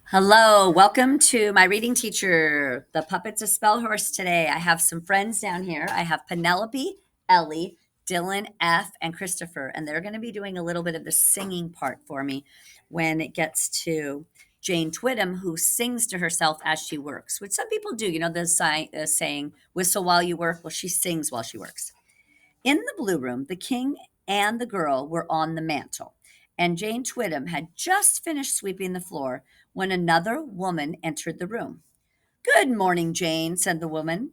Hello, welcome to my reading teacher, the puppets of Spelhorst today. I have some friends down here. I have Penelope, Ellie, Dylan, F, and Christopher, and they're going to be doing a little bit of the singing part for me when it gets to Jane Twiddum, who sings to herself as she works, which some people do. You know, the saying, whistle while you work. Well, she sings while she works. In the blue room, the king and the girl were on the mantel, and Jane Twiddum had just finished sweeping the floor when another woman entered the room. Good morning, Jane, said the woman.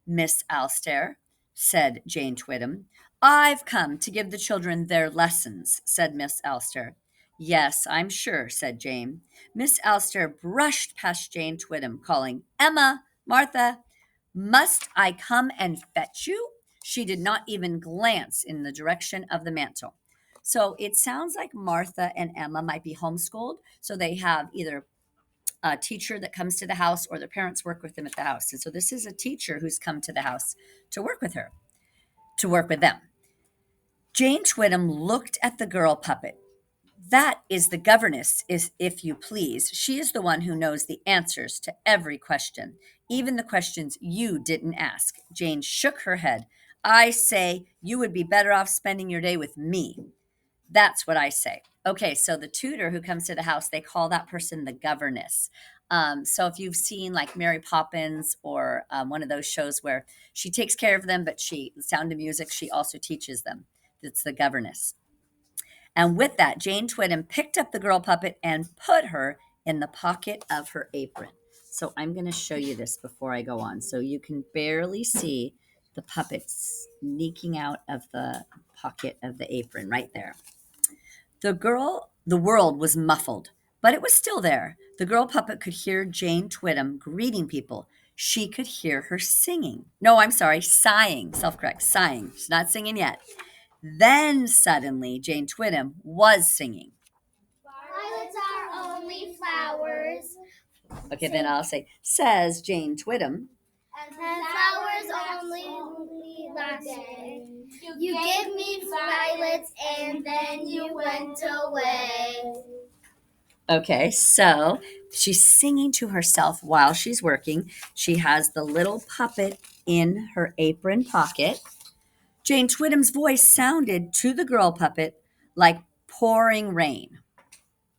Miss Alstair, said Jane Twiddum. I've come to give the children their lessons, said Miss Alstair. Yes, I'm sure, said Jane. Miss Alstair brushed past Jane Twiddum, calling, Emma, Martha, must I come and fetch you? She did not even glance in the direction of the mantel. So it sounds like Martha and Emma might be homeschooled. So they have either a teacher that comes to the house or their parents work with them at the house. And so this is a teacher who's come to the house to work with her, to work with them. Jane Twiddum looked at the girl puppet. That is the governess, is if you please. She is the one who knows the answers to every question, even the questions you didn't ask. Jane shook her head. I say you would be better off spending your day with me. That's what I say. Okay, so the tutor who comes to the house, they call that person the governess. So if you've seen like Mary Poppins or one of those shows where she takes care of them, but Sound of Music, she also teaches them. It's the governess. And with that, Jane Twiddum picked up the girl puppet and put her in the pocket of her apron. So I'm going to show you this before I go on. So you can barely see the puppet sneaking out of the pocket of the apron right there. The world was muffled, but it was still there. The girl puppet could hear Jane Twiddum greeting people. She could hear her singing. No, I'm sorry, sighing. Self-correct, sighing. She's not singing yet. Then suddenly, Jane Twiddum was singing. Violets are only flowers. Okay, then I'll say, says Jane Twiddum. And flowers only last day. You give me violets and then you went away. Okay, so she's singing to herself while she's working. She has the little puppet in her apron pocket. Jane Twiddum's voice sounded to the girl puppet like pouring rain.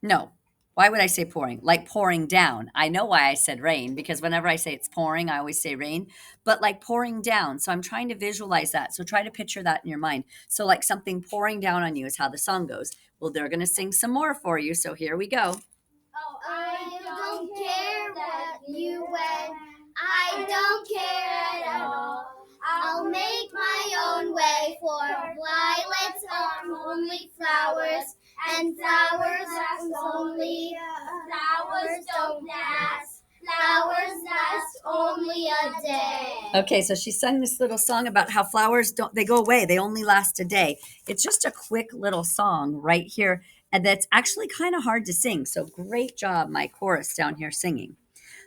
No, why would I say pouring? Like pouring down. I know why I said rain, because whenever I say it's pouring, I always say rain, but like pouring down. So I'm trying to visualize that. So try to picture that in your mind. So like something pouring down on you is how the song goes. Well, they're going to sing some more for you. So here we go. Oh, I don't care what you wear. I don't care at all. I'll make my own way, for violets are only flowers, and flowers don't last. Flowers last only a day. Okay, so she sung this little song about how flowers they go away. They only last a day. It's just a quick little song right here, and that's actually kind of hard to sing. So great job, my chorus down here singing.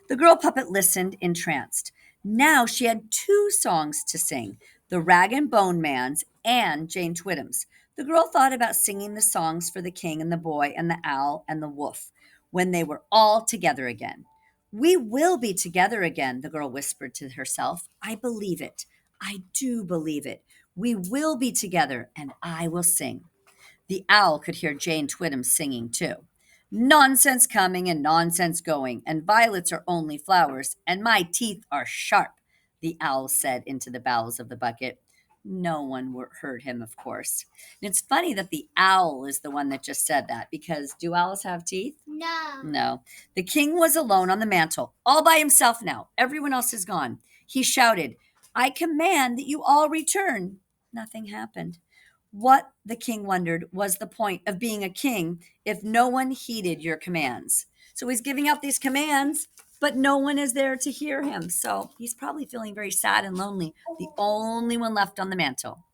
The girl puppet listened, entranced. Now she had two songs to sing, the Rag and Bone Man's and Jane Twiddum's. The girl thought about singing the songs for the king and the boy and the owl and the wolf when they were all together again. We will be together again, the girl whispered to herself. I believe it. I do believe it. We will be together, and I will sing. The owl could hear Jane Twiddum singing too. Nonsense coming and nonsense going, and violets are only flowers, and my teeth are sharp, the owl said into the bowels of the bucket. No one heard him, of course. And it's funny that the owl is the one that just said that, because do owls have teeth? No. No. The king was alone on the mantel, all by himself now. Everyone else is gone. He shouted, I command that you all return. Nothing happened. What, the king wondered, was the point of being a king if no one heeded your commands? So he's giving out these commands, but no one is there to hear him. So he's probably feeling very sad and lonely, the only one left on the mantle.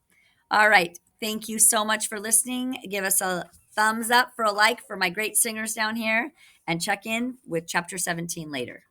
All right. Thank you so much for listening. Give us a thumbs up for a like for my great singers down here, and check in with chapter 17 later.